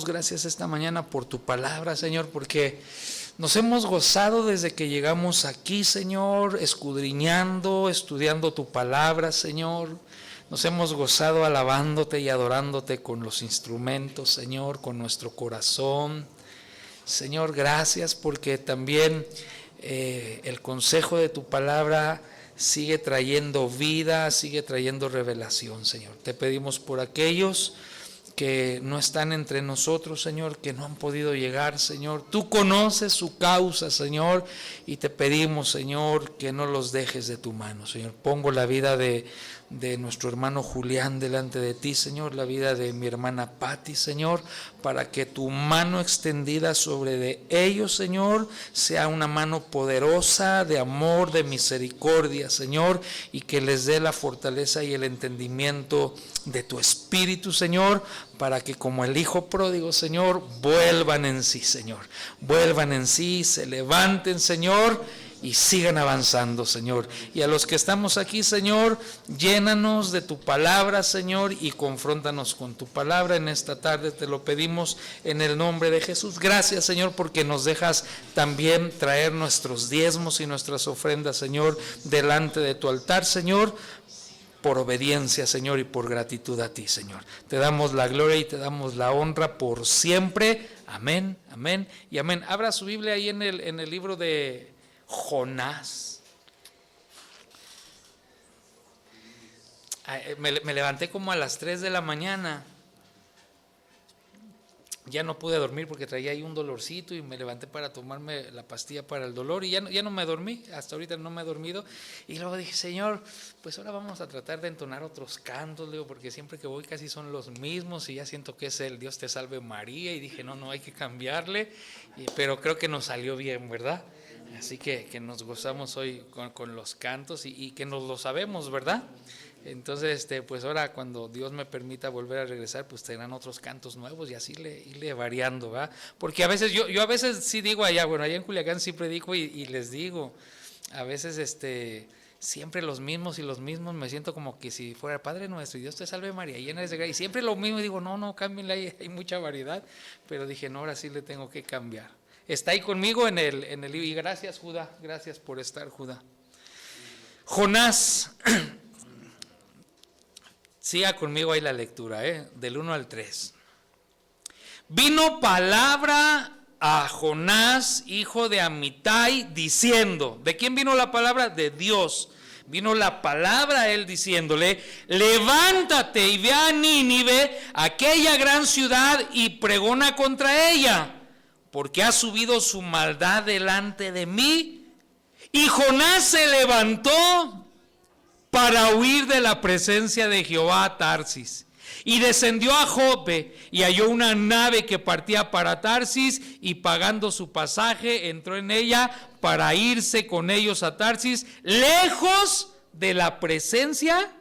gracias esta mañana por tu palabra, Señor, porque nos hemos gozado desde que llegamos aquí, Señor, escudriñando, estudiando tu palabra, Señor. Nos hemos gozado alabándote y adorándote con los instrumentos, Señor, con nuestro corazón. Señor, gracias porque también el consejo de tu palabra sigue trayendo vida, sigue trayendo revelación, Señor. Te pedimos por aquellos que no están entre nosotros, Señor, que no han podido llegar, Señor. Tú conoces su causa, Señor, y te pedimos, Señor, que no los dejes de tu mano, Señor. Pongo la vida de nuestro hermano Julián delante de ti, Señor, la vida de mi hermana Patti, Señor, para que tu mano extendida sobre de ellos, Señor, sea una mano poderosa de amor, de misericordia, Señor, y que les dé la fortaleza y el entendimiento de tu Espíritu, Señor, para que como el Hijo pródigo, Señor, vuelvan en sí, Señor, vuelvan en sí, se levanten, Señor, y sigan avanzando, Señor. Y a los que estamos aquí, Señor, llénanos de tu palabra, Señor, y confróntanos con tu palabra en esta tarde. Te lo pedimos en el nombre de Jesús. Gracias, Señor, porque nos dejas también traer nuestros diezmos y nuestras ofrendas, Señor, delante de tu altar, Señor, por obediencia, Señor, y por gratitud a ti, Señor. Te damos la gloria y te damos la honra por siempre. Amén, amén y amén. Abra su Biblia ahí en el libro de Jonás. Me levanté como a las 3 de la mañana. Ya no pude dormir porque traía ahí un dolorcito y me levanté para tomarme la pastilla para el dolor y ya no me dormí, hasta ahorita no me he dormido. Y luego dije, Señor, pues ahora vamos a tratar de entonar otros cantos, digo, porque siempre que voy casi son los mismos y ya siento que es el Dios te salve María, y dije, no hay que cambiarle, pero creo que nos salió bien, ¿verdad? Así que nos gozamos hoy con los cantos y que nos lo sabemos, ¿verdad? Entonces, pues ahora cuando Dios me permita volver a regresar, pues tendrán otros cantos nuevos y así irle variando, ¿verdad? Porque a veces, yo a veces sí digo allá en Culiacán sí predico y les digo, a veces siempre los mismos y los mismos, me siento como que si fuera Padre Nuestro y Dios te salve María, y siempre lo mismo, y digo, no, cámbienle, hay mucha variedad, pero dije, no, ahora sí le tengo que cambiar. Está ahí conmigo en el libro, y gracias, Judá, gracias por estar, Judá. Jonás. Siga conmigo ahí la lectura, del 1 al 3. Vino palabra a Jonás, hijo de Amitai, diciendo, ¿de quién vino la palabra? De Dios. Vino la palabra a él diciéndole, levántate y ve a Nínive, aquella gran ciudad, y pregona contra ella, porque ha subido su maldad delante de mí. Y Jonás se levantó para huir de la presencia de Jehová a Tarsis, y descendió a Jope, y halló una nave que partía para Tarsis, y pagando su pasaje entró en ella para irse con ellos a Tarsis, lejos de la presencia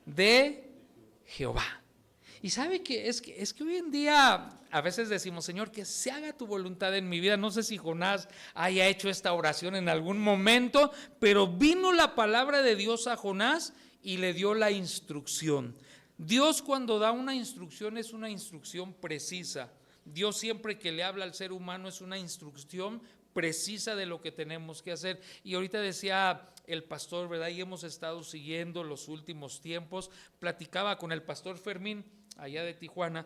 de Jehová. Y sabe que es que hoy en día a veces decimos, Señor, que se haga tu voluntad en mi vida. No sé si Jonás haya hecho esta oración en algún momento, pero vino la palabra de Dios a Jonás y le dio la instrucción. Dios, cuando da una instrucción, es una instrucción precisa. Dios, siempre que le habla al ser humano, es una instrucción precisa de lo que tenemos que hacer. Y ahorita decía el pastor, ¿verdad? Y hemos estado siguiendo los últimos tiempos. Platicaba con el pastor Fermín allá de Tijuana,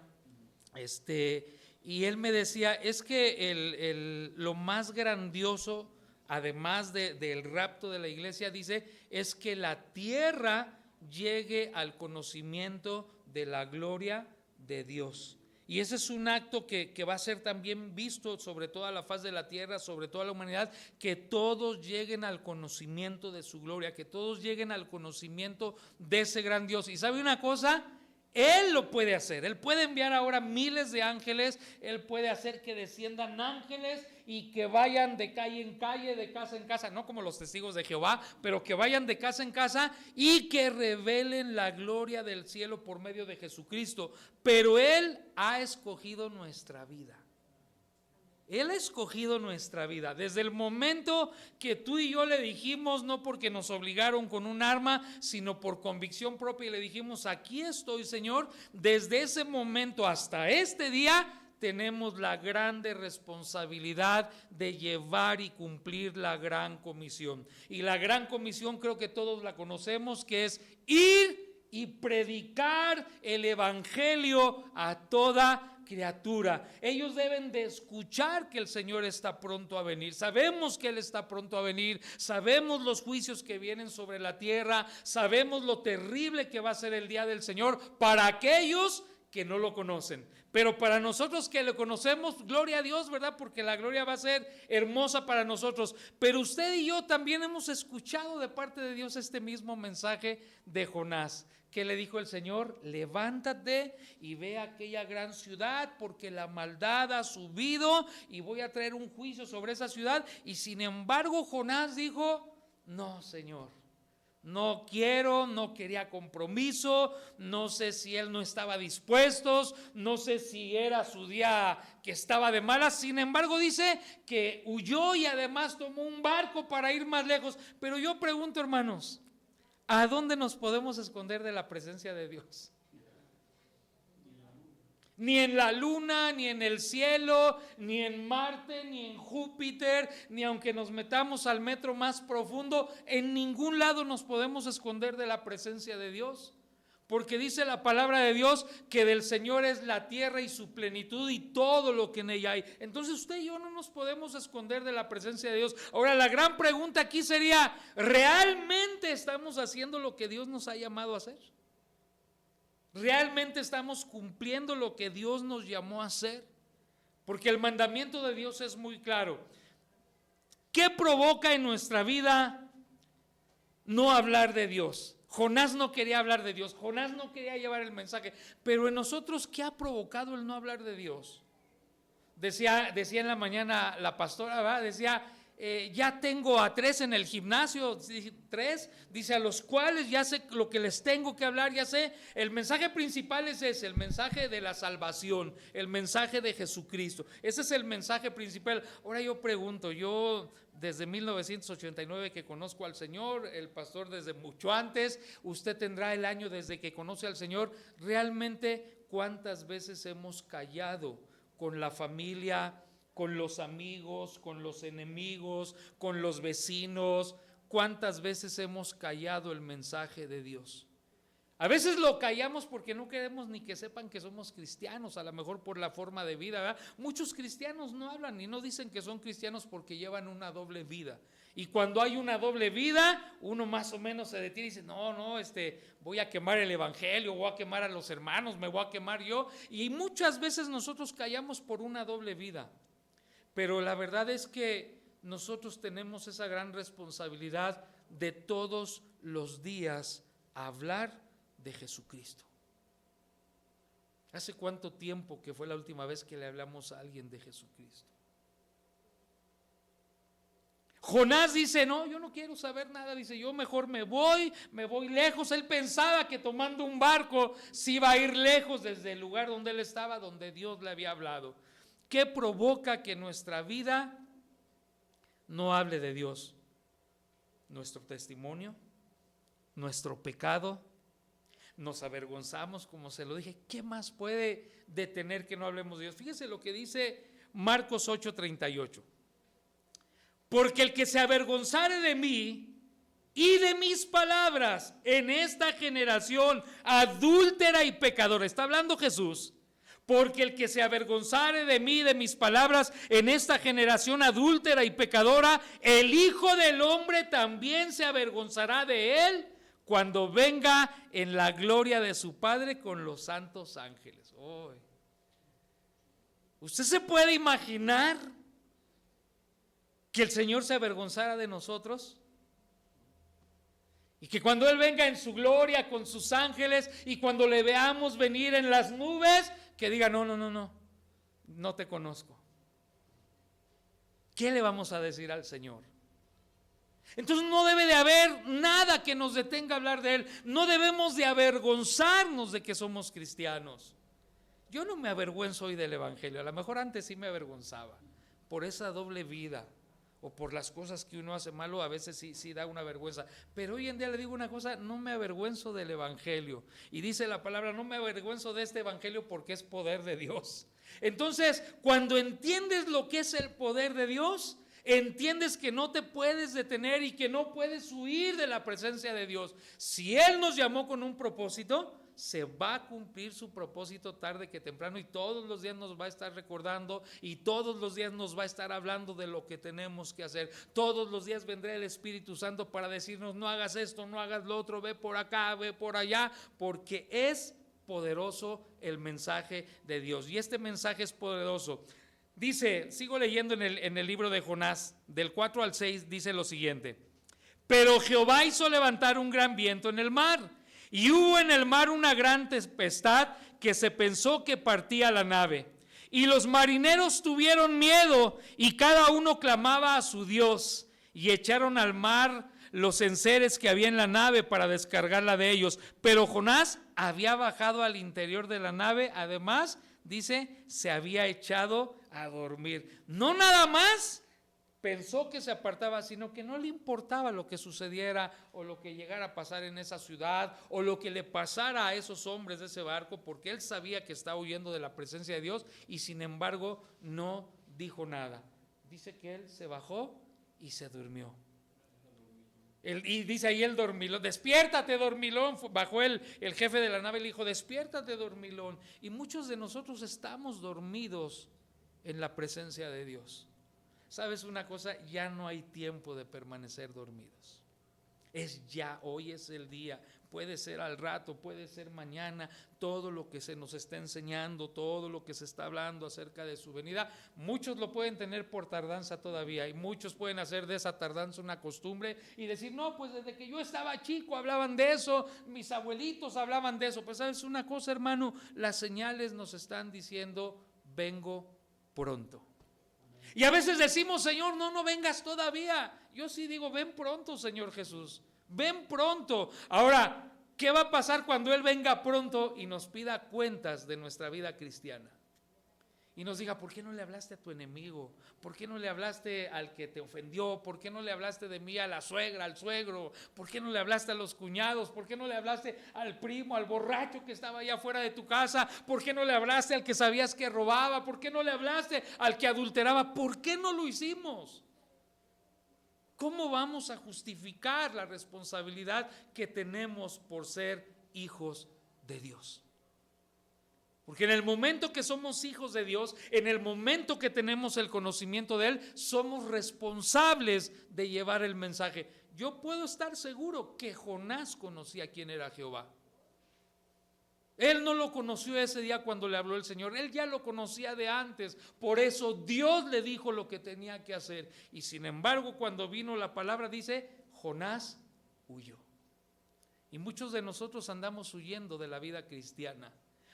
y él me decía, es que lo más grandioso, además del rapto de la iglesia, dice, es que la tierra llegue al conocimiento de la gloria de Dios. Y ese es un acto que va a ser también visto sobre toda la faz de la tierra, sobre toda la humanidad, que todos lleguen al conocimiento de su gloria, que todos lleguen al conocimiento de ese gran Dios. Y ¿sabe una cosa? Él lo puede hacer. Él puede enviar ahora miles de ángeles. Él puede hacer que desciendan ángeles y que vayan de calle en calle, de casa en casa, no como los testigos de Jehová, pero que vayan de casa en casa y que revelen la gloria del cielo por medio de Jesucristo. Pero Él ha escogido nuestra vida. Él ha escogido nuestra vida. Desde el momento que tú y yo le dijimos, no porque nos obligaron con un arma, sino por convicción propia, y le dijimos, aquí estoy, Señor, desde ese momento hasta este día, tenemos la grande responsabilidad de llevar y cumplir la gran comisión. Y la gran comisión creo que todos la conocemos, que es ir y predicar el evangelio a toda criatura. Ellos deben de escuchar que el Señor está pronto a venir. Sabemos que Él está pronto a venir. Sabemos los juicios que vienen sobre la tierra. Sabemos lo terrible que va a ser el día del Señor para aquellos que no lo conocen. Pero para nosotros que lo conocemos, gloria a Dios, ¿verdad? Porque la gloria va a ser hermosa para nosotros. Pero usted y yo también hemos escuchado de parte de Dios este mismo mensaje de Jonás. ¿Qué le dijo el Señor? Levántate y ve a aquella gran ciudad, porque la maldad ha subido y voy a traer un juicio sobre esa ciudad. Y sin embargo Jonás dijo: no, Señor, no quiero, no quería compromiso, no sé si él no estaba dispuesto, no sé si era su día que estaba de malas. Sin embargo dice que huyó y además tomó un barco para ir más lejos. Pero yo pregunto, hermanos, ¿a dónde nos podemos esconder de la presencia de Dios? Ni en la luna, ni en el cielo, ni en Marte, ni en Júpiter, ni aunque nos metamos al metro más profundo, en ningún lado nos podemos esconder de la presencia de Dios. Porque dice la palabra de Dios que del Señor es la tierra y su plenitud y todo lo que en ella hay. Entonces usted y yo no nos podemos esconder de la presencia de Dios. Ahora la gran pregunta aquí sería: ¿realmente estamos haciendo lo que Dios nos ha llamado a hacer? ¿Realmente estamos cumpliendo lo que Dios nos llamó a hacer? Porque el mandamiento de Dios es muy claro. ¿Qué provoca en nuestra vida no hablar de Dios? Jonás no quería hablar de Dios, Jonás no quería llevar el mensaje, pero en nosotros, ¿qué ha provocado el no hablar de Dios? Decía en la mañana la pastora, ¿verdad? Decía: ya tengo a 3 en el gimnasio, 3, dice, a los cuales ya sé lo que les tengo que hablar, ya sé. El mensaje principal es ese, el mensaje de la salvación, el mensaje de Jesucristo. Ese es el mensaje principal. Ahora yo pregunto, yo desde 1989 que conozco al Señor, el pastor desde mucho antes, usted tendrá el año desde que conoce al Señor. Realmente, ¿cuántas veces hemos callado con la familia, con los amigos, con los enemigos, con los vecinos? ¿Cuántas veces hemos callado el mensaje de Dios? A veces lo callamos porque no queremos ni que sepan que somos cristianos, a lo mejor por la forma de vida, ¿verdad? Muchos cristianos no hablan y no dicen que son cristianos porque llevan una doble vida. Y cuando hay una doble vida, uno más o menos se detiene y dice: no, voy a quemar el evangelio, voy a quemar a los hermanos, me voy a quemar yo. Y muchas veces nosotros callamos por una doble vida. Pero la verdad es que nosotros tenemos esa gran responsabilidad de todos los días hablar de Jesucristo. ¿Hace cuánto tiempo que fue la última vez que le hablamos a alguien de Jesucristo? Jonás dice: no, yo no quiero saber nada. Dice: yo mejor me voy lejos. Él pensaba que tomando un barco se iba a ir lejos desde el lugar donde él estaba, donde Dios le había hablado. ¿Qué provoca que nuestra vida no hable de Dios? Nuestro testimonio, nuestro pecado. Nos avergonzamos, como se lo dije. ¿Qué más puede detener que no hablemos de Dios? Fíjese lo que dice Marcos 8:38. Porque el que se avergonzare de mí y de mis palabras en esta generación adúltera y pecadora. Está hablando Jesús. Porque el que se avergonzare de mí y de mis palabras en esta generación adúltera y pecadora, el Hijo del Hombre también se avergonzará de él cuando venga en la gloria de su Padre con los santos ángeles. Oh. ¿Usted se puede imaginar que el Señor se avergonzara de nosotros? Y que cuando Él venga en su gloria con sus ángeles y cuando le veamos venir en las nubes, que diga: no te conozco. ¿Qué le vamos a decir al Señor? Entonces no debe de haber nada que nos detenga a hablar de Él. No debemos de avergonzarnos de que somos cristianos. Yo no me avergüenzo hoy del evangelio. A lo mejor antes sí me avergonzaba por esa doble vida o por las cosas que uno hace malo. A veces sí da una vergüenza, pero hoy en día le digo una cosa: no me avergüenzo del evangelio. Y dice la palabra: no me avergüenzo de este evangelio porque es poder de Dios. Entonces, cuando entiendes lo que es el poder de Dios, entiendes que no te puedes detener y que no puedes huir de la presencia de Dios. Si Él nos llamó con un propósito, se va a cumplir su propósito tarde que temprano, y todos los días nos va a estar recordando, y todos los días nos va a estar hablando de lo que tenemos que hacer. Todos los días vendrá el Espíritu Santo para decirnos: no hagas esto, no hagas lo otro, ve por acá, ve por allá, porque es poderoso el mensaje de Dios. Y este mensaje es poderoso. Dice, sigo leyendo en el libro de Jonás, del 4 al 6, dice lo siguiente: pero Jehová hizo levantar un gran viento en el mar, y hubo en el mar una gran tempestad, que se pensó que partía la nave. Y los marineros tuvieron miedo, y cada uno clamaba a su Dios, y echaron al mar los enseres que había en la nave para descargarla de ellos. Pero Jonás había bajado al interior de la nave. Además, dice, se había echado a dormir. No nada más pensó que se apartaba, sino que no le importaba lo que sucediera o lo que llegara a pasar en esa ciudad o lo que le pasara a esos hombres de ese barco, porque él sabía que estaba huyendo de la presencia de Dios, y sin embargo no dijo nada. Dice que él se bajó y se durmió. Y dice ahí el dormilón: despiértate, dormilón. Bajó el jefe de la nave y le dijo: despiértate, dormilón. Y muchos de nosotros estamos dormidos en la presencia de Dios. ¿Sabes una cosa? Ya no hay tiempo de permanecer dormidos. Es ya, hoy es el día. Puede ser al rato, puede ser mañana. Todo lo que se nos está enseñando, todo lo que se está hablando acerca de su venida, muchos lo pueden tener por tardanza todavía, y muchos pueden hacer de esa tardanza una costumbre y decir: no, pues desde que yo estaba chico hablaban de eso, mis abuelitos hablaban de eso. Pues sabes una cosa, hermano, las señales nos están diciendo: vengo pronto. Y a veces decimos: Señor, no vengas todavía. Yo sí digo: ven pronto, Señor Jesús, ven pronto. Ahora, ¿qué va a pasar cuando Él venga pronto y nos pida cuentas de nuestra vida cristiana? Y nos diga: ¿por qué no le hablaste a tu enemigo? ¿Por qué no le hablaste al que te ofendió? ¿Por qué no le hablaste de mí a la suegra, al suegro? ¿Por qué no le hablaste a los cuñados? ¿Por qué no le hablaste al primo, al borracho que estaba allá afuera de tu casa? ¿Por qué no le hablaste al que sabías que robaba? ¿Por qué no le hablaste al que adulteraba? ¿Por qué no lo hicimos? ¿Cómo vamos a justificar la responsabilidad que tenemos por ser hijos de Dios? Porque en el momento que somos hijos de Dios, en el momento que tenemos el conocimiento de Él, somos responsables de llevar el mensaje. Yo puedo estar seguro que Jonás conocía quién era Jehová. Él no lo conoció ese día cuando le habló el Señor, él ya lo conocía de antes. Por eso Dios le dijo lo que tenía que hacer. Y sin embargo, cuando vino la palabra, dice: Jonás huyó. Y muchos de nosotros andamos huyendo de la vida cristiana.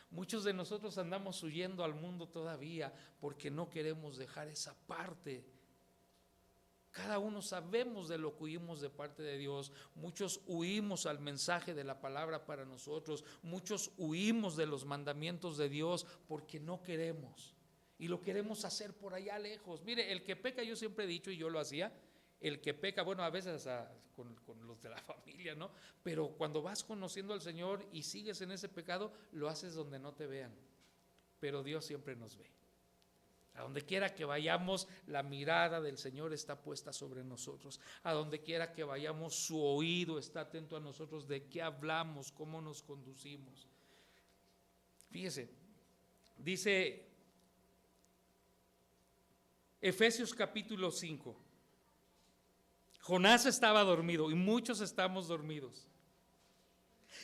Muchos de nosotros andamos huyendo al mundo todavía porque no queremos dejar esa parte. Cada uno sabemos de lo que huimos de parte de Dios. Muchos huimos al mensaje de la palabra para nosotros. Muchos huimos de los mandamientos de Dios porque no queremos. Y lo queremos hacer por allá lejos. Mire, el que peca, yo siempre he dicho, y yo lo hacía, el que peca, bueno, a veces con los de la familia, ¿no? Pero cuando vas conociendo al Señor y sigues en ese pecado, lo haces donde no te vean. Pero Dios siempre nos ve. A donde quiera que vayamos, la mirada del Señor está puesta sobre nosotros. A donde quiera que vayamos, su oído está atento a nosotros, de qué hablamos, cómo nos conducimos. Fíjese, dice Efesios capítulo 5. Jonás estaba dormido y muchos estamos dormidos.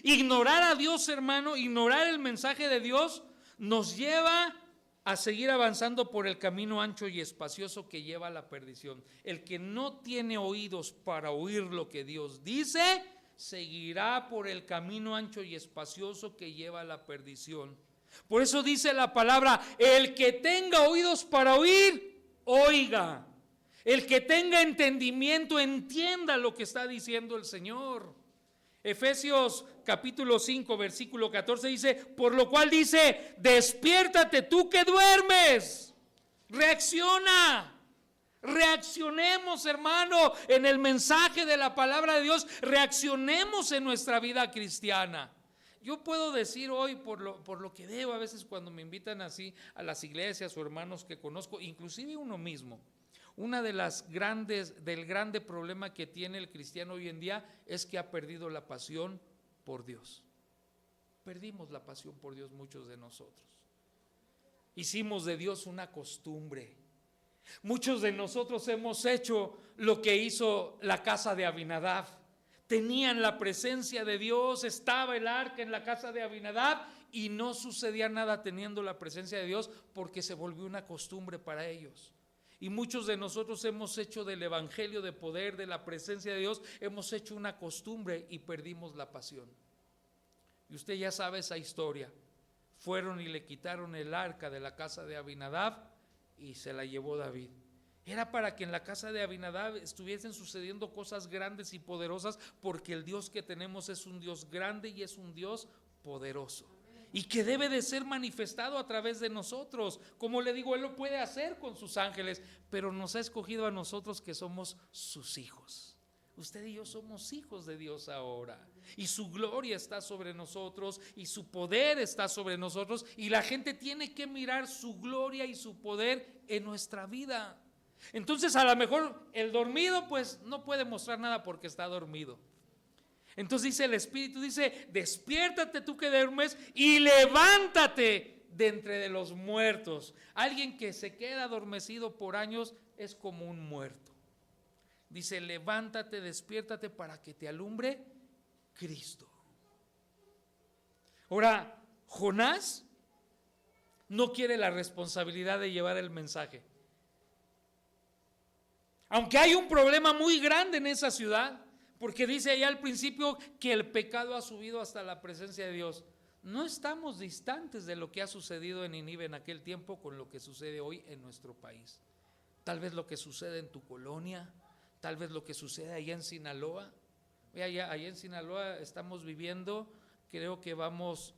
Ignorar a Dios, hermano, ignorar el mensaje de Dios nos lleva a seguir avanzando por el camino ancho y espacioso que lleva a la perdición. El que no tiene oídos para oír lo que Dios dice, seguirá por el camino ancho y espacioso que lleva a la perdición. Por eso dice la palabra: el que tenga oídos para oír, oiga. El que tenga entendimiento, entienda lo que está diciendo el Señor. Efesios capítulo 5 versículo 14 dice: por lo cual dice: despiértate tú que duermes, reacciona. Reaccionemos, hermano, en el mensaje de la palabra de Dios. Reaccionemos en nuestra vida cristiana. yo puedo decir hoy por lo que veo a veces cuando me invitan así a las iglesias o hermanos que conozco, inclusive uno mismo, una de las del grande problema que tiene el cristiano hoy en día es que ha perdido la pasión por Dios. Perdimos la pasión por Dios muchos de nosotros. Hicimos de Dios una costumbre. Muchos de nosotros hemos hecho lo que hizo la casa de Abinadab. Tenían la presencia de Dios, estaba el arca en la casa de Abinadab y no sucedía nada teniendo la presencia de Dios porque se volvió una costumbre para ellos. Y muchos de nosotros hemos hecho del evangelio de poder, de la presencia de Dios, hemos hecho una costumbre y perdimos la pasión. Y usted ya sabe esa historia. Fueron y le quitaron el arca de la casa de Abinadab y se la llevó David. Era para que en la casa de Abinadab estuviesen sucediendo cosas grandes y poderosas, porque el Dios que tenemos es un Dios grande y es un Dios poderoso, y que debe de ser manifestado a través de nosotros. Como le digo, Él lo puede hacer con sus ángeles, pero nos ha escogido a nosotros que somos sus hijos. Usted y yo somos hijos de Dios ahora, y su gloria está sobre nosotros y su poder está sobre nosotros, y la gente tiene que mirar su gloria y su poder en nuestra vida. Entonces a lo mejor el dormido pues no puede mostrar nada porque está dormido. Entonces dice el Espíritu, dice: despiértate tú que duermes y levántate de entre de los muertos. Alguien que se queda adormecido por años es como un muerto. Dice: levántate, despiértate para que te alumbre Cristo. Ahora, Jonás no quiere la responsabilidad de llevar el mensaje. Aunque hay un problema muy grande en esa ciudad, porque dice allá al principio que el pecado ha subido hasta la presencia de Dios. No estamos distantes de lo que ha sucedido en Nínive en aquel tiempo con lo que sucede hoy en nuestro país. Tal vez lo que sucede en tu colonia, tal vez lo que sucede allá en Sinaloa. Allá en Sinaloa estamos viviendo, creo que vamos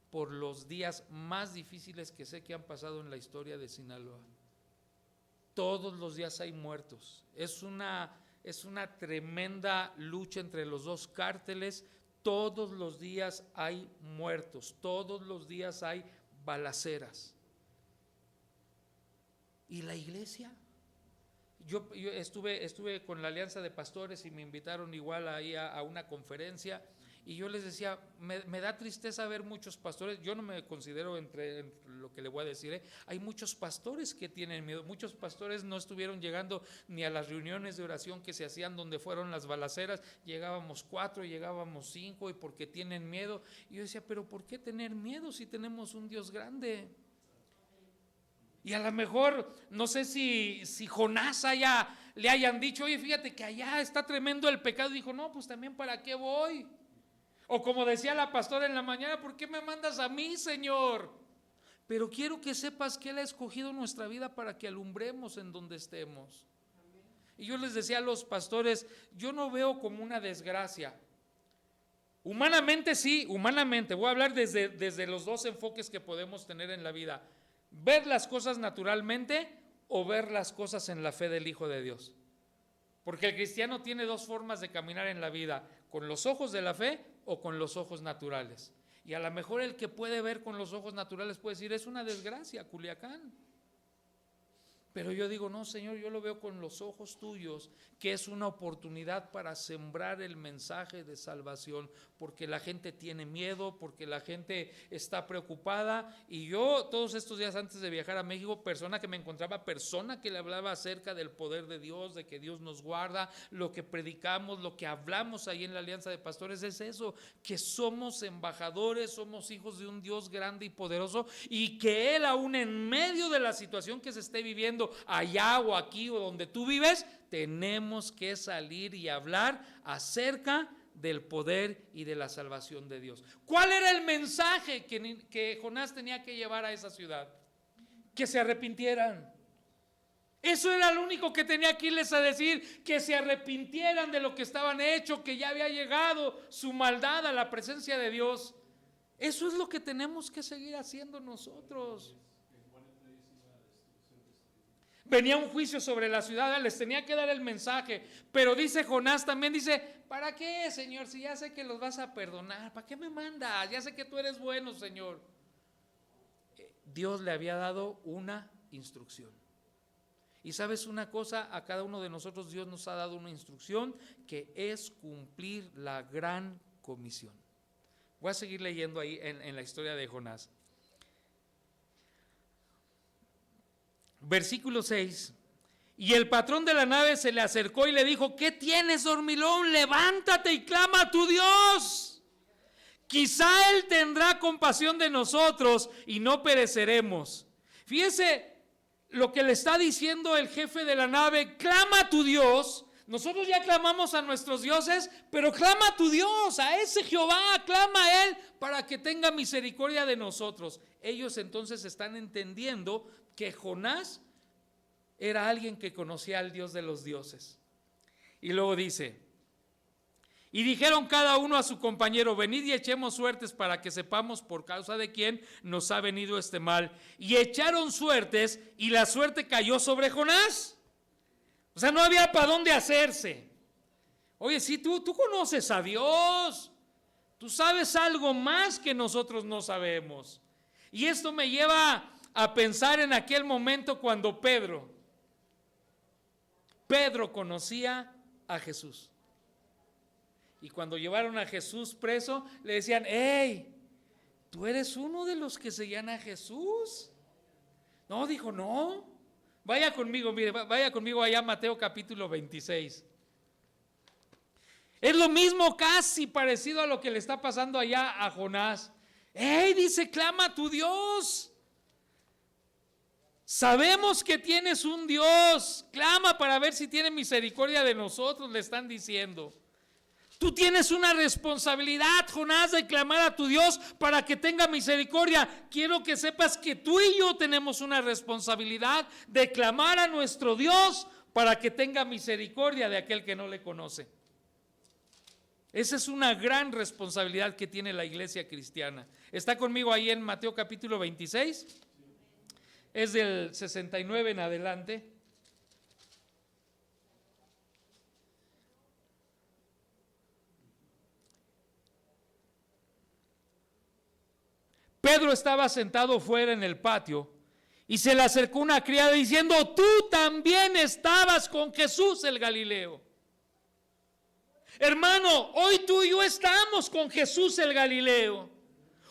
por los días más difíciles que sé que han pasado en la historia de Sinaloa. Todos los días hay muertos. Es una tremenda lucha entre los dos cárteles. Todos los días hay muertos, todos los días hay balaceras. ¿Y la iglesia? Yo estuve con la Alianza de Pastores y me invitaron igual ahí a una conferencia, y yo les decía, me da tristeza ver muchos pastores. Yo no me considero entre lo que le voy a decir, hay muchos pastores que tienen miedo. Muchos pastores no estuvieron llegando ni a las reuniones de oración que se hacían donde fueron las balaceras. Llegábamos 4, llegábamos 5, y porque tienen miedo. Y yo decía, pero ¿por qué tener miedo si tenemos un Dios grande? Y a lo mejor, no sé si Jonás le hayan dicho: oye, fíjate que allá está tremendo el pecado. Dijo: no, pues también ¿para qué voy? O como decía la pastora en la mañana: ¿por qué me mandas a mí, Señor? Pero quiero que sepas que Él ha escogido nuestra vida para que alumbremos en donde estemos. Y yo les decía a los pastores, yo no veo como una desgracia. Humanamente sí, humanamente, voy a hablar desde los dos enfoques que podemos tener en la vida: ver las cosas naturalmente o ver las cosas en la fe del Hijo de Dios. Porque el cristiano tiene dos formas de caminar en la vida: con los ojos de la fe o con los ojos naturales. Y a lo mejor el que puede ver con los ojos naturales puede decir: es una desgracia Culiacán. Pero yo digo: no, Señor, yo lo veo con los ojos tuyos, que es una oportunidad para sembrar el mensaje de salvación, porque la gente tiene miedo, porque la gente está preocupada. Y yo todos estos días antes de viajar a México, persona que le hablaba acerca del poder de Dios, de que Dios nos guarda, lo que predicamos, lo que hablamos ahí en la Alianza de Pastores es eso, que somos embajadores, somos hijos de un Dios grande y poderoso, y que Él, aún en medio de la situación que se esté viviendo allá o aquí o donde tú vives, tenemos que salir y hablar acerca del poder y de la salvación de Dios. ¿Cuál era el mensaje que Jonás tenía que llevar a esa ciudad? Que se arrepintieran. Eso era lo único que tenía que irles a decir: que se arrepintieran de lo que estaban hecho, que ya había llegado su maldad a la presencia de Dios. Eso es lo que tenemos que seguir haciendo nosotros. venía un juicio sobre la ciudad, les tenía que dar el mensaje. Pero dice Jonás también, dice, ¿para qué, Señor? Si ya sé que los vas a perdonar, ¿para qué me mandas? Ya sé que tú eres bueno, Señor. Dios le había dado una instrucción. Y sabes una cosa, a cada uno de nosotros Dios nos ha dado una instrucción, que es cumplir la gran comisión. Voy a seguir leyendo ahí en la historia de Jonás. Versículo 6. Y el patrón de la nave se le acercó y le dijo, ¿qué tienes, dormilón? Levántate y clama a tu Dios. Quizá Él tendrá compasión de nosotros y no pereceremos. Fíjese lo que le está diciendo el jefe de la nave, clama a tu Dios. Nosotros ya clamamos a nuestros dioses, pero clama a tu Dios, a ese Jehová, clama a Él para que tenga misericordia de nosotros. Ellos entonces están entendiendo que Jonás era alguien que conocía al Dios de los dioses. Y luego dice, y dijeron cada uno a su compañero, venid y echemos suertes para que sepamos por causa de quién nos ha venido este mal. Y echaron suertes y la suerte cayó sobre Jonás. O sea, no había para dónde hacerse. Oye, si tú conoces a Dios, tú sabes algo más que nosotros no sabemos. Y esto me lleva a pensar en aquel momento cuando Pedro conocía a Jesús. Y cuando llevaron a Jesús preso, le decían, hey, ¿tú eres uno de los que seguían a Jesús? No, dijo, no. Vaya conmigo, mire, vaya conmigo allá a Mateo capítulo 26. Es lo mismo, casi parecido a lo que le está pasando allá a Jonás. Hey, dice, clama a tu Dios. Sabemos que tienes un Dios. Clama para ver si tiene misericordia de nosotros, le están diciendo. Tú tienes una responsabilidad, Jonás, de clamar a tu Dios para que tenga misericordia. Quiero que sepas que tú y yo tenemos una responsabilidad de clamar a nuestro Dios para que tenga misericordia de aquel que no le conoce. Esa es una gran responsabilidad que tiene la iglesia cristiana. ¿Está conmigo ahí en Mateo capítulo 26? Es del 69 en adelante. Pedro estaba sentado fuera en el patio y se le acercó una criada diciendo, tú también estabas con Jesús el Galileo. Hermano, hoy tú y yo estamos con Jesús el Galileo.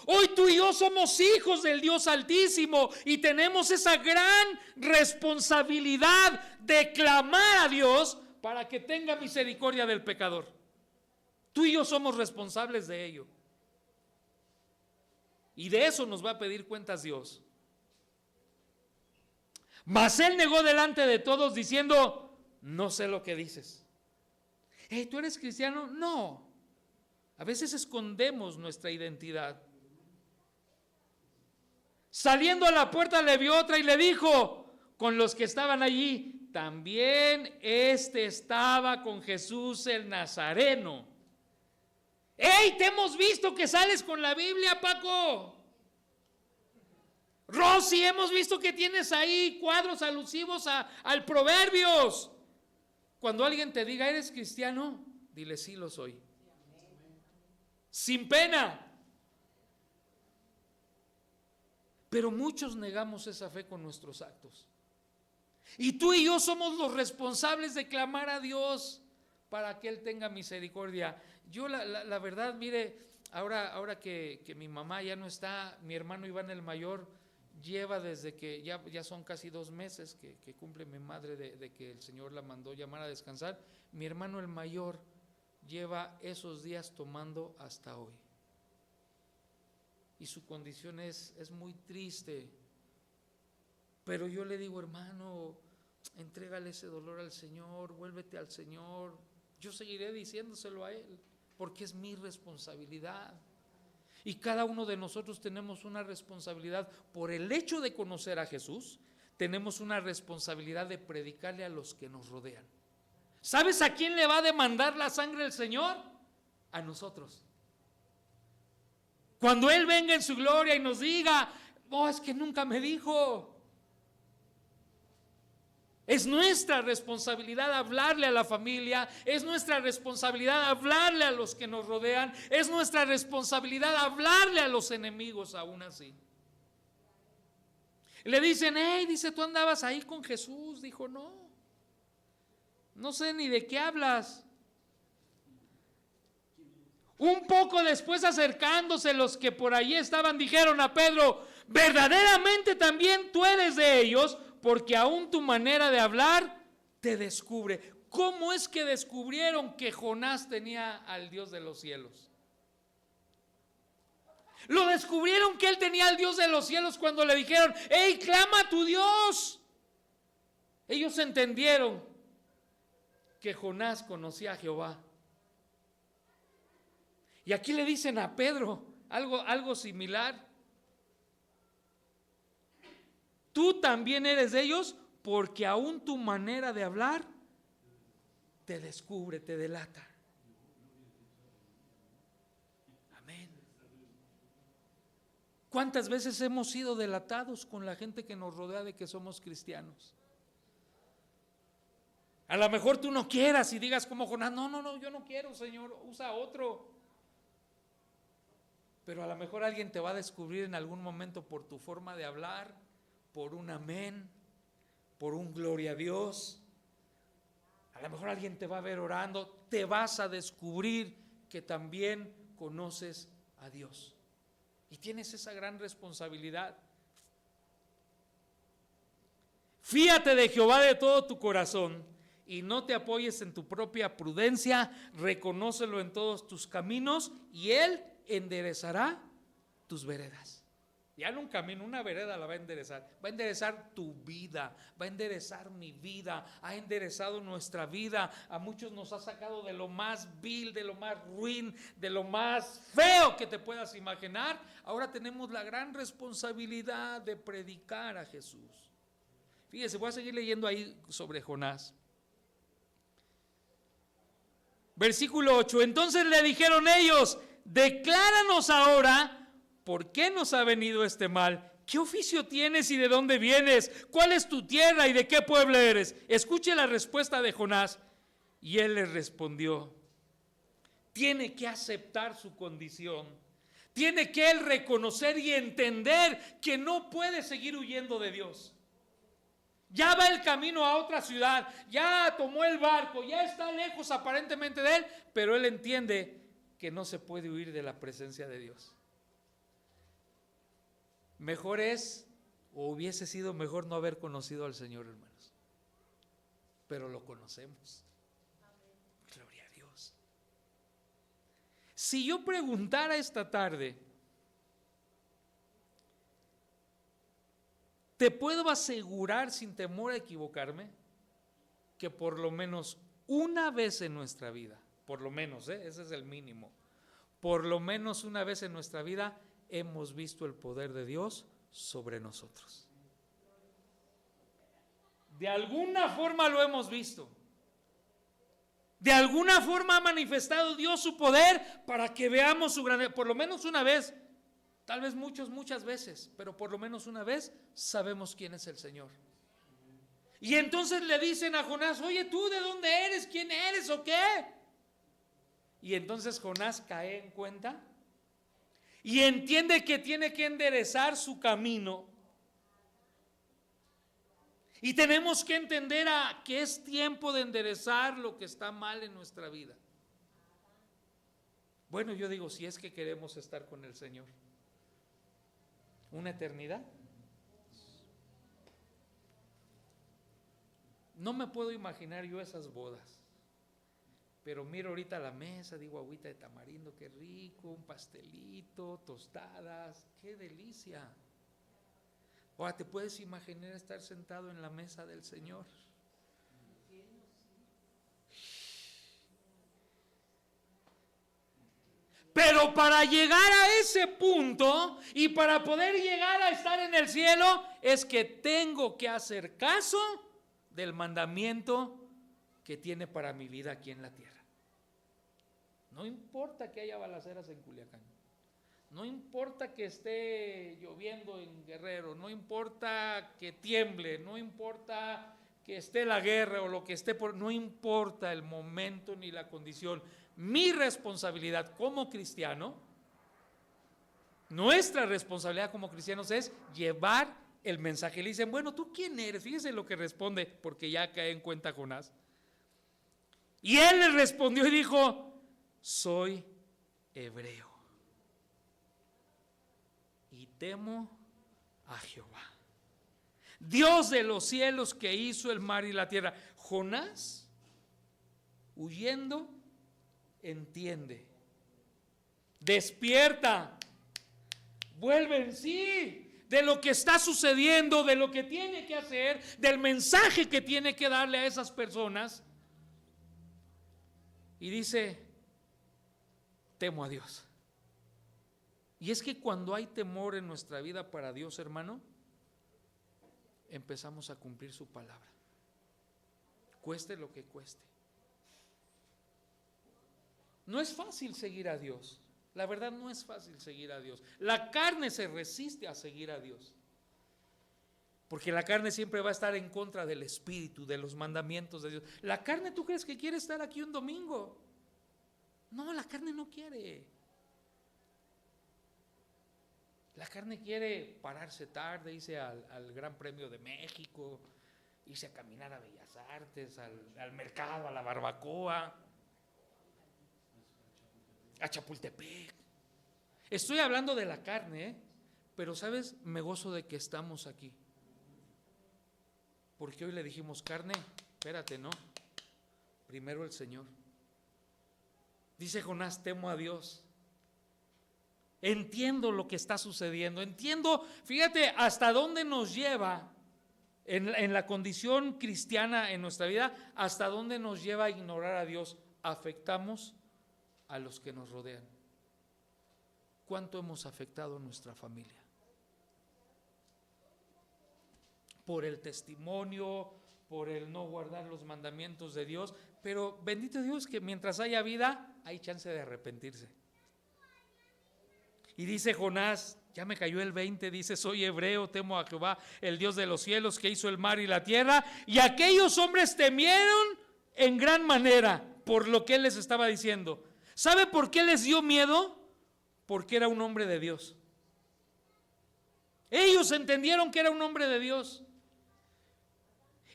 Hoy tú y yo somos hijos del Dios Altísimo y tenemos esa gran responsabilidad de clamar a Dios para que tenga misericordia del pecador. Tú y yo somos responsables de ello. Y de eso nos va a pedir cuentas Dios. Mas él negó delante de todos diciendo, no sé lo que dices. ¿Tú eres cristiano? No. A veces escondemos nuestra identidad. Saliendo a la puerta le vio otra y le dijo, con los que estaban allí, también estaba con Jesús el Nazareno. ¡Hey! Te hemos visto que sales con la Biblia, Paco. Rosy, hemos visto que tienes ahí cuadros alusivos al Proverbios. Cuando alguien te diga, ¿eres cristiano? Dile, sí lo soy. Sin pena. Pero muchos negamos esa fe con nuestros actos. Y tú y yo somos los responsables de clamar a Dios para que Él tenga misericordia. Yo la verdad, mire, ahora que mi mamá ya no está, mi hermano Iván el mayor lleva desde que ya son casi 2 meses que cumple mi madre de que el Señor la mandó llamar a descansar. Mi hermano el mayor lleva esos días tomando hasta hoy. Y su condición es muy triste. Pero yo le digo, hermano, entrégale ese dolor al Señor, vuélvete al Señor. Yo seguiré diciéndoselo a Él, porque es mi responsabilidad. Y cada uno de nosotros tenemos una responsabilidad. Por el hecho de conocer a Jesús, tenemos una responsabilidad de predicarle a los que nos rodean. ¿Sabes a quién le va a demandar la sangre del Señor? A nosotros. Cuando Él venga en su gloria y nos diga, es que nunca me dijo. Es nuestra responsabilidad hablarle a la familia, es nuestra responsabilidad hablarle a los que nos rodean, es nuestra responsabilidad hablarle a los enemigos aún así. Le dicen, hey, dice, tú andabas ahí con Jesús. Dijo, no sé ni de qué hablas. Un poco después, acercándose los que por allí estaban, dijeron a Pedro, verdaderamente también tú eres de ellos, porque aún tu manera de hablar te descubre. ¿Cómo es que descubrieron que Jonás tenía al Dios de los cielos? Lo descubrieron que él tenía al Dios de los cielos cuando le dijeron, hey, clama a tu Dios. Ellos entendieron que Jonás conocía a Jehová. Y aquí le dicen a Pedro algo similar. Tú también eres de ellos, porque aún tu manera de hablar te descubre, te delata. Amén. ¿Cuántas veces hemos sido delatados con la gente que nos rodea de que somos cristianos? A lo mejor tú no quieras y digas como Jonás, no, yo no quiero, Señor, usa otro. Pero a lo mejor alguien te va a descubrir en algún momento por tu forma de hablar, por un amén, por un gloria a Dios. A lo mejor alguien te va a ver orando, te vas a descubrir que también conoces a Dios. Y tienes esa gran responsabilidad. Fíate de Jehová de todo tu corazón y no te apoyes en tu propia prudencia, reconócelo en todos tus caminos y Él enderezará tus veredas. Ya en un camino, una vereda la va a enderezar tu vida, va a enderezar mi vida, ha enderezado nuestra vida. A muchos nos ha sacado de lo más vil, de lo más ruin, de lo más feo que te puedas imaginar. Ahora tenemos la gran responsabilidad de predicar a Jesús. Fíjese, voy a seguir leyendo ahí sobre Jonás. Versículo 8, entonces le dijeron ellos, decláranos ahora por qué nos ha venido este mal, qué oficio tienes y de dónde vienes, cuál es tu tierra y de qué pueblo eres. Escuche la respuesta de Jonás. Y él les respondió, tiene que aceptar su condición, tiene que él reconocer y entender que no puede seguir huyendo de Dios. Ya va el camino a otra ciudad, ya tomó el barco, ya está lejos aparentemente de él, pero él entiende que no se puede huir de la presencia de Dios. Mejor es, o hubiese sido mejor no haber conocido al Señor, hermanos. Pero lo conocemos. Gloria a Dios. Si yo preguntara esta tarde, te puedo asegurar sin temor a equivocarme que por lo menos una vez en nuestra vida, por lo menos, ese es el mínimo, por lo menos una vez en nuestra vida hemos visto el poder de Dios sobre nosotros. De alguna forma lo hemos visto. De alguna forma ha manifestado Dios su poder para que veamos su grandeza, por lo menos una vez. Tal vez muchas veces, pero por lo menos una vez sabemos quién es el Señor. Y entonces le dicen a Jonás, oye, ¿tú de dónde eres? ¿Quién eres o qué? Y entonces Jonás cae en cuenta y entiende que tiene que enderezar su camino. Y tenemos que entender que es tiempo de enderezar lo que está mal en nuestra vida. Bueno, yo digo, si es que queremos estar con el Señor. ¿Una eternidad? No me puedo imaginar yo esas bodas. Pero miro ahorita la mesa, digo agüita de tamarindo, qué rico, un pastelito, tostadas, qué delicia. Ahora, ¿te puedes imaginar estar sentado en la mesa del Señor? Pero para llegar a ese punto y para poder llegar a estar en el cielo, es que tengo que hacer caso del mandamiento que tiene para mi vida aquí en la tierra. No importa que haya balaceras en Culiacán, no importa que esté lloviendo en Guerrero, no importa que tiemble, no importa que esté la guerra o lo que esté por, no importa el momento ni la condición. Mi responsabilidad como cristiano, nuestra responsabilidad como cristianos es llevar el mensaje. Le dicen, bueno, ¿tú quién eres? Fíjese lo que responde, porque ya cae en cuenta Jonás. Y él le respondió y dijo, soy hebreo y temo a Jehová, Dios de los cielos, que hizo el mar y la tierra. Jonás, huyendo, entiende, despierta, vuelve en sí de lo que está sucediendo, de lo que tiene que hacer, del mensaje que tiene que darle a esas personas, y dice, temo a Dios. Y es que cuando hay temor en nuestra vida para Dios, hermano, empezamos a cumplir su palabra, cueste lo que cueste. No es fácil seguir a Dios, la verdad no es fácil seguir a Dios. La carne se resiste a seguir a Dios, porque la carne siempre va a estar en contra del Espíritu, de los mandamientos de Dios. La carne, ¿tú crees que quiere estar aquí un domingo? No, la carne no quiere. La carne quiere pararse tarde, irse al Gran Premio de México, irse a caminar a Bellas Artes, al mercado, a la barbacoa, a Chapultepec. Estoy hablando de la carne, pero sabes, me gozo de que estamos aquí. Porque hoy le dijimos, carne, espérate, no, primero el Señor. Dice Jonás, temo a Dios. Entiendo lo que está sucediendo, entiendo, fíjate hasta dónde nos lleva en la condición cristiana en nuestra vida, hasta dónde nos lleva a ignorar a Dios. Afectamos a los que nos rodean. ¿Cuánto hemos afectado a nuestra familia? Por el testimonio, por el no guardar los mandamientos de Dios, pero bendito Dios que mientras haya vida, hay chance de arrepentirse. Y dice Jonás, ya me cayó el 20, dice, soy hebreo, temo a Jehová, el Dios de los cielos, que hizo el mar y la tierra. Y aquellos hombres temieron en gran manera por lo que él les estaba diciendo. ¿Sabe por qué les dio miedo? Porque era un hombre de Dios. Ellos entendieron que era un hombre de Dios.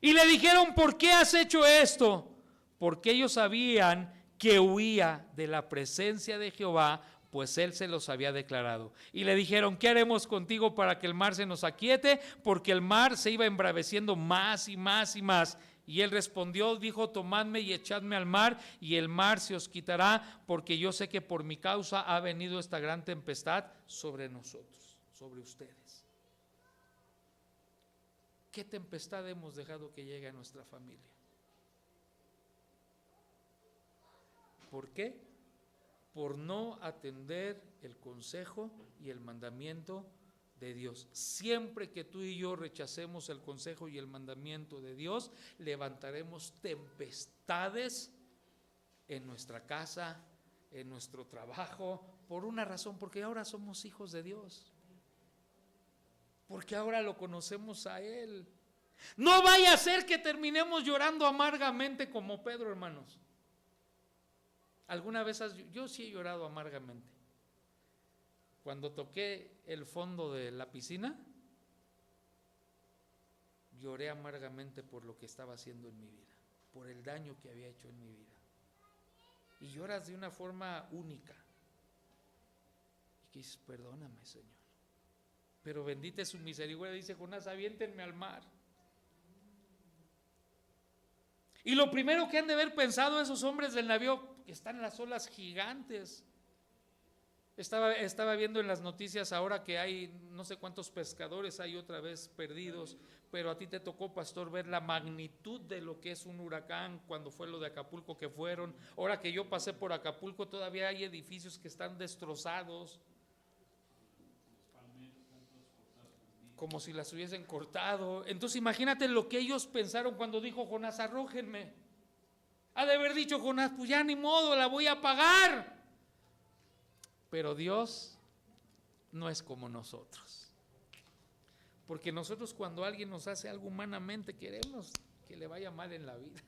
Y le dijeron, ¿por qué has hecho esto? Porque ellos sabían que huía de la presencia de Jehová, pues él se los había declarado. Y le dijeron, ¿qué haremos contigo para que el mar se nos aquiete? Porque el mar se iba embraveciendo más y más y más. Y él respondió, dijo, tomadme y echadme al mar, y el mar se os quitará, porque yo sé que por mi causa ha venido esta gran tempestad sobre nosotros, sobre ustedes. ¿Qué tempestad hemos dejado que llegue a nuestra familia? ¿Por qué? Por no atender el consejo y el mandamiento de Dios. Siempre que tú y yo rechacemos el consejo y el mandamiento de Dios, levantaremos tempestades en nuestra casa, en nuestro trabajo, por una razón, porque ahora somos hijos de Dios. Porque ahora lo conocemos a Él. No vaya a ser que terminemos llorando amargamente como Pedro, hermanos. ¿Alguna vez yo sí he llorado amargamente? Cuando toqué el fondo de la piscina, lloré amargamente por lo que estaba haciendo en mi vida, por el daño que había hecho en mi vida. Y lloras de una forma única. Y que dices, perdóname, Señor. Pero bendita es su misericordia, dice Jonás, aviéntenme al mar. Y lo primero que han de haber pensado esos hombres del navío, que están las olas gigantes. Estaba viendo en las noticias ahora que hay no sé cuántos pescadores hay otra vez perdidos, pero a ti te tocó, pastor, ver la magnitud de lo que es un huracán cuando fue lo de Acapulco que fueron. Ahora que yo pasé por Acapulco todavía hay edificios que están destrozados, como si las hubiesen cortado. Entonces imagínate lo que ellos pensaron cuando dijo Jonás, arrójenme. Ha de haber dicho Jonás, pues ya ni modo, la voy a pagar. Pero Dios no es como nosotros. Porque nosotros cuando alguien nos hace algo humanamente queremos que le vaya mal en la vida.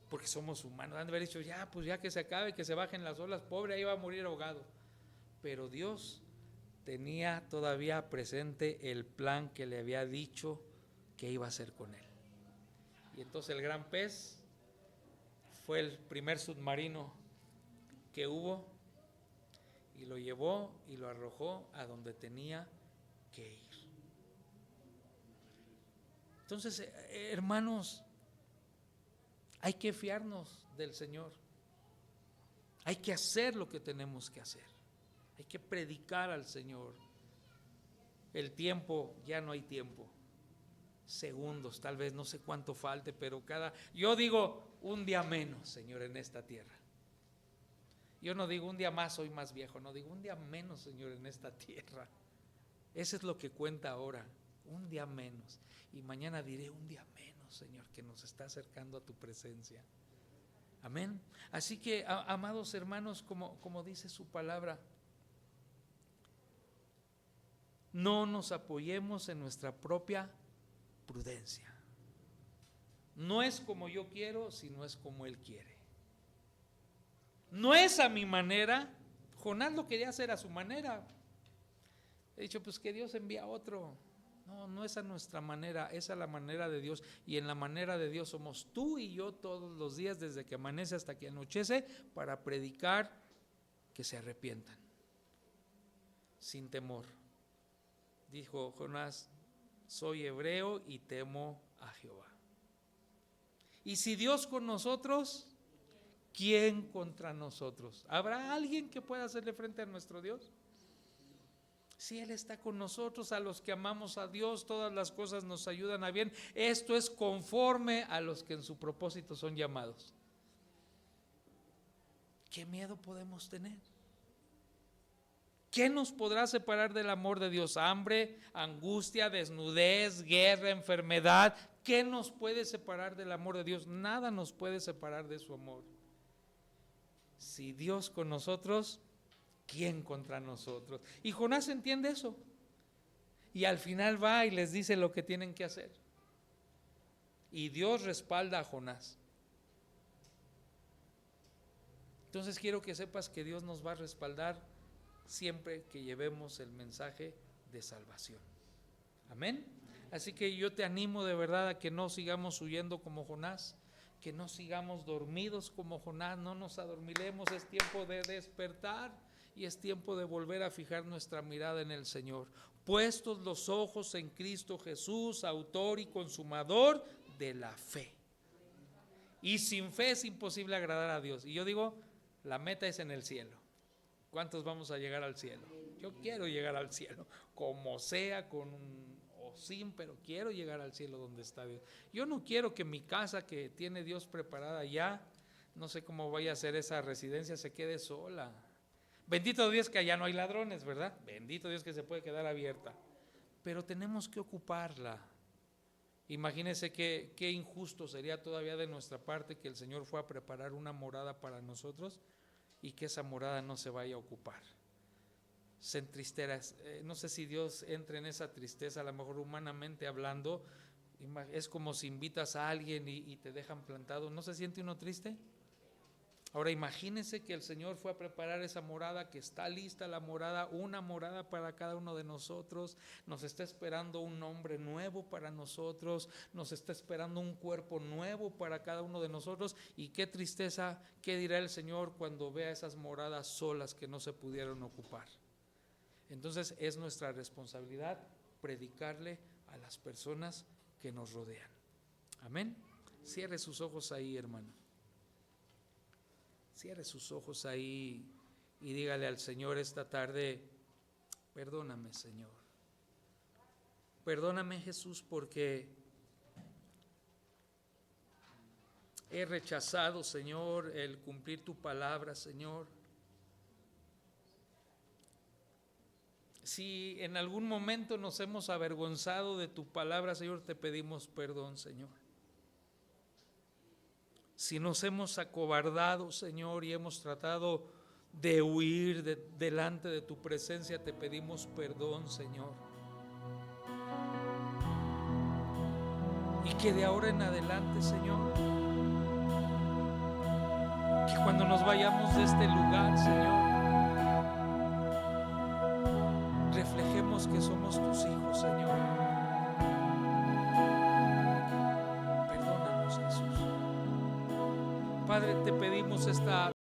Porque somos humanos. Han de haber dicho, ya, pues ya que se acabe, que se bajen las olas, pobre, ahí va a morir ahogado. Pero Dios tenía todavía presente el plan que le había dicho que iba a hacer con él. Y entonces el gran pez fue el primer submarino que hubo, y lo llevó y lo arrojó a donde tenía que ir. Entonces, hermanos, hay que fiarnos del Señor. Hay que hacer lo que tenemos que hacer. Hay que predicar al Señor. El tiempo, ya no hay tiempo. Segundos, tal vez, no sé cuánto falte, pero yo digo un día menos, Señor, en esta tierra. Yo no digo un día más, soy más viejo, no digo un día menos, Señor, en esta tierra. Eso es lo que cuenta ahora, un día menos. Y mañana diré un día menos, Señor, que nos está acercando a tu presencia. Amén. Así que, amados hermanos, como dice su palabra, no nos apoyemos en nuestra propia prudencia. No es como yo quiero, sino es como Él quiere. No es a mi manera. Jonás lo quería hacer a su manera. He dicho, pues que Dios envía a otro. No, no es a nuestra manera, es a la manera de Dios. Y en la manera de Dios somos tú y yo todos los días, desde que amanece hasta que anochece, para predicar que se arrepientan, sin temor. Dijo Jonás, soy hebreo y temo a Jehová. Y si Dios con nosotros, ¿quién contra nosotros? ¿Habrá alguien que pueda hacerle frente a nuestro Dios? Si Él está con nosotros, a los que amamos a Dios, todas las cosas nos ayudan a bien. Esto es conforme a los que en su propósito son llamados. ¿Qué miedo podemos tener? ¿Qué nos podrá separar del amor de Dios? Hambre, angustia, desnudez, guerra, enfermedad. ¿Qué nos puede separar del amor de Dios? Nada nos puede separar de su amor. Si Dios con nosotros, ¿quién contra nosotros? Y Jonás entiende eso. Y al final va y les dice lo que tienen que hacer. Y Dios respalda a Jonás. Entonces quiero que sepas que Dios nos va a respaldar siempre que llevemos el mensaje de salvación. Amén. Así que yo te animo de verdad a que no sigamos huyendo como Jonás, que no sigamos dormidos como Jonás, no nos adormilemos. Es tiempo de despertar y es tiempo de volver a fijar nuestra mirada en el Señor. Puestos los ojos en Cristo Jesús, autor y consumador de la fe. Y sin fe es imposible agradar a Dios. Y yo digo, la meta es en el cielo. ¿Cuántos vamos a llegar al cielo? Yo quiero llegar al cielo, como sea, con o sin, pero quiero llegar al cielo donde está Dios. Yo no quiero que mi casa que tiene Dios preparada ya, no sé cómo vaya a ser esa residencia, se quede sola. Bendito Dios que allá no hay ladrones, ¿verdad? Bendito Dios que se puede quedar abierta. Pero tenemos que ocuparla. Imagínense qué injusto sería todavía de nuestra parte que el Señor fue a preparar una morada para nosotros y que esa morada no se vaya a ocupar. Se entristera, no sé si Dios entra en esa tristeza, a lo mejor humanamente hablando, es como si invitas a alguien y te dejan plantado, ¿no se siente uno triste? Ahora imagínense que el Señor fue a preparar esa morada, que está lista la morada, una morada para cada uno de nosotros, nos está esperando un nombre nuevo para nosotros, nos está esperando un cuerpo nuevo para cada uno de nosotros. Y qué tristeza, qué dirá el Señor cuando vea esas moradas solas que no se pudieron ocupar. Entonces es nuestra responsabilidad predicarle a las personas que nos rodean. Amén. Cierre sus ojos ahí, hermano. Cierre sus ojos ahí y dígale al Señor esta tarde, perdóname, Señor. Perdóname, Jesús, porque he rechazado, Señor, el cumplir tu palabra, Señor. Si en algún momento nos hemos avergonzado de tu palabra, Señor, te pedimos perdón, Señor. Si nos hemos acobardado, Señor, y hemos tratado de huir delante de tu presencia, te pedimos perdón, Señor. Y que de ahora en adelante, Señor, que cuando nos vayamos de este lugar, Señor, reflejemos que somos tus hijos, Señor. Perdónanos, Jesús. Padre, te pedimos esta